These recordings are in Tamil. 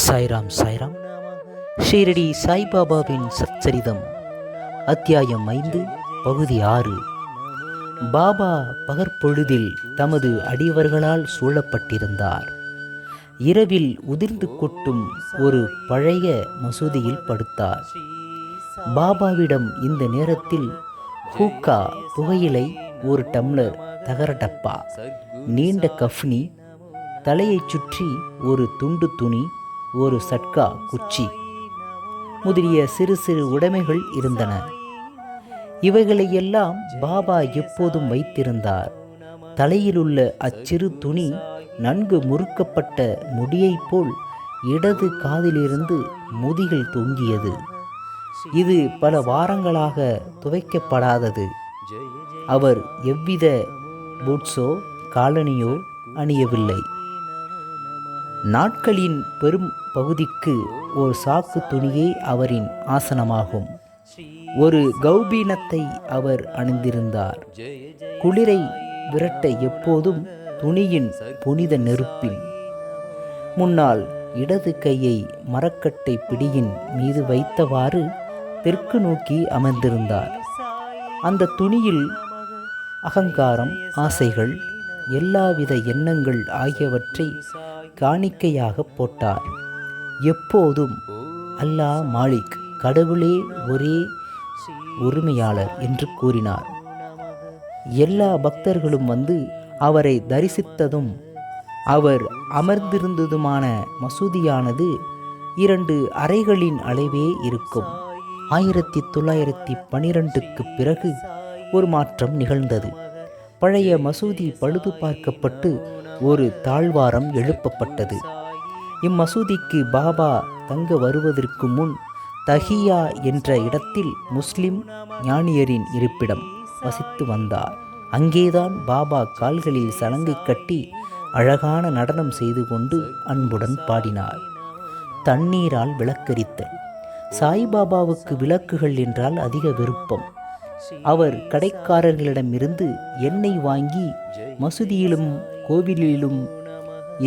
சாய்ராம் சாய்ராம். ஷீரடி சாய்பாபாவின் சச்சரிதம் அத்தியாயம் 5 பகுதி 6. பாபா பகற்பொழுதில் தமது அடியவர்களால் சூழப்பட்டிருந்தார். இரவில் உதிர்ந்து கொட்டும் ஒரு பழைய மசூதியில் படுத்தார். பாபாவிடம் இந்த நேரத்தில் ஹூக்கா புகையிலை, ஒரு டம்ளர் தகர டப்பா, நீண்ட கஃப்னி, தலையைச் சுற்றி ஒரு துண்டு துணி, ஒரு சட்கா குச்சி முதலிய சிறு சிறு உடைமைகள் இருந்தன. இவைகளையெல்லாம் பாபா எப்போதும் வைத்திருந்தார். தலையிலுள்ள அச்சிறு துணி நன்கு முறுக்கப்பட்ட முடியைப் போல் இடது காதிலிருந்து முதுகில் தொங்கியது. இது பல வாரங்களாக துவைக்கப்படாதது. அவர் எவ்வித பூட்ஸோ காலணியோ அணியவில்லை. நாட்களின் பெரும் பகுதிக்கு ஒரு சாக்கு துணியே அவரின் ஆசனமாகும். ஒரு கௌபீனத்தை அவர் அணிந்திருந்தார். குளிரை விரட்ட எப்போதும் துணியின் புனித நெருப்பில் முன்னால் இடது கையை மரக்கட்டை பிடியின் மீது வைத்தவாறு தெற்கு நோக்கி அமர்ந்திருந்தார். அந்த துணியில் அகங்காரம், ஆசைகள், எல்லாவித எண்ணங்கள் ஆகியவற்றை காணிக்கையாக போட்டார். எப்போதும் அல்லாஹ் மாலிக், கடவுளே ஒரே உரிமையாளர் என்று கூறினார். எல்லா பக்தர்களும் வந்து அவரை தரிசித்ததும் அவர் அமர்ந்திருந்ததுமான மசூதியானது 2 அறைகளின் அளவே இருக்கும். 1912க்கு பிறகு ஒரு மாற்றம் நிகழ்ந்தது. பழைய மசூதி பழுது பார்க்கப்பட்டு ஒரு தாழ்வாரம் எழுப்பப்பட்டது. இம்மசூதிக்கு பாபா தங்க வருவதற்கு முன் தஹியா என்ற இடத்தில் முஸ்லிம் ஞானியரின் இருப்பிடம் வசித்து வந்தார். அங்கேதான் பாபா கால்களில் சலங்கை கட்டி அழகான நடனம் செய்து கொண்டு அன்புடன் பாடினார். தண்ணீரால் விளக்கரித்தல். சாய்பாபாவுக்கு விளக்குகள் என்றால் அதிக விருப்பம். அவர் கடைக்காரர்களிடமிருந்து எண்ணெய் வாங்கி மசூதியிலும் கோவிலிலும்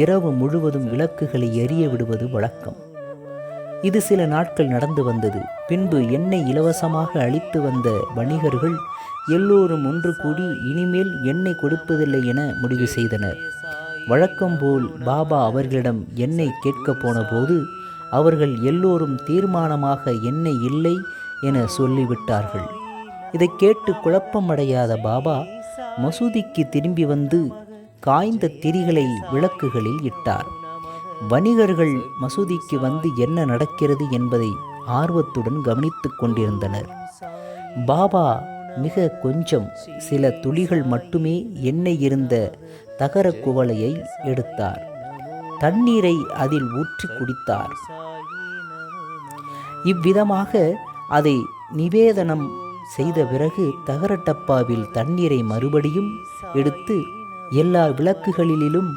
இரவு முழுவதும் விளக்குகளை எரிய விடுவது வழக்கம். இது சில நாட்கள் நடந்து வந்தது. பின்பு எண்ணெய் இலவசமாக அளித்து வந்த வணிகர்கள் எல்லோரும் ஒன்று கூடி இனிமேல் எண்ணெய் கொடுப்பதில்லை என முடிவு செய்தனர். வழக்கம்போல் பாபா அவர்களிடம் எண்ணெய் கேட்க போன போது அவர்கள் எல்லோரும் தீர்மானமாக எண்ணெய் இல்லை என சொல்லிவிட்டார்கள். இதை கேட்டு குழப்பமடையாத பாபா மசூதிக்கு திரும்பி வந்து காய்ந்த திரிகளை விளக்குகளில் இட்டார். வணிகர்கள் மசூதிக்கு வந்து என்ன நடக்கிறது என்பதை ஆர்வத்துடன் கவனித்து கொண்டிருந்தனர். பாபா மிக கொஞ்சம் சில துளிகள் மட்டுமே எண்ணெய் இருந்த தகர குவளையை எடுத்தார். தண்ணீரை அதில் ஊற்றி குடித்தார். இவ்விதமாக அதை நிவேதனம் செய்த பிறகு தகர டப்பாவில் தண்ணீரை மறுபடியும் எடுத்து எல்லா விளக்குகளிலும்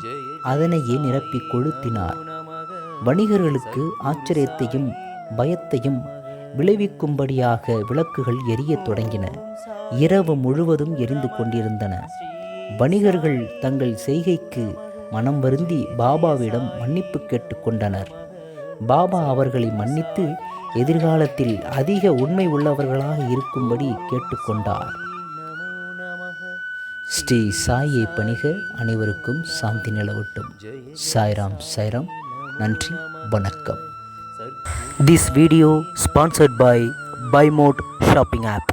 அதனையே நிரப்பி கொளுத்தினார். வணிகர்களுக்கு ஆச்சரியத்தையும் பயத்தையும் விளைவிக்கும்படியாக விளக்குகள் எரியத் தொடங்கின. இரவு முழுவதும் எரிந்து கொண்டிருந்தன. வணிகர்கள் தங்கள் செய்கைக்கு மனம் வருந்தி பாபாவிடம் மன்னிப்பு கேட்டுக்கொண்டனர். பாபா அவர்களை மன்னித்து எதிர்காலத்தில் அதிக உண்மை உள்ளவர்களாக இருக்கும்படி கேட்டுக்கொண்டார். ஸ்ரீ சாயை பணிக. அனைவருக்கும் சாந்தி நிலவட்டும். சாய்ராம் சாய்ராம். நன்றி, வணக்கம். This video sponsored by BuyMode shopping app.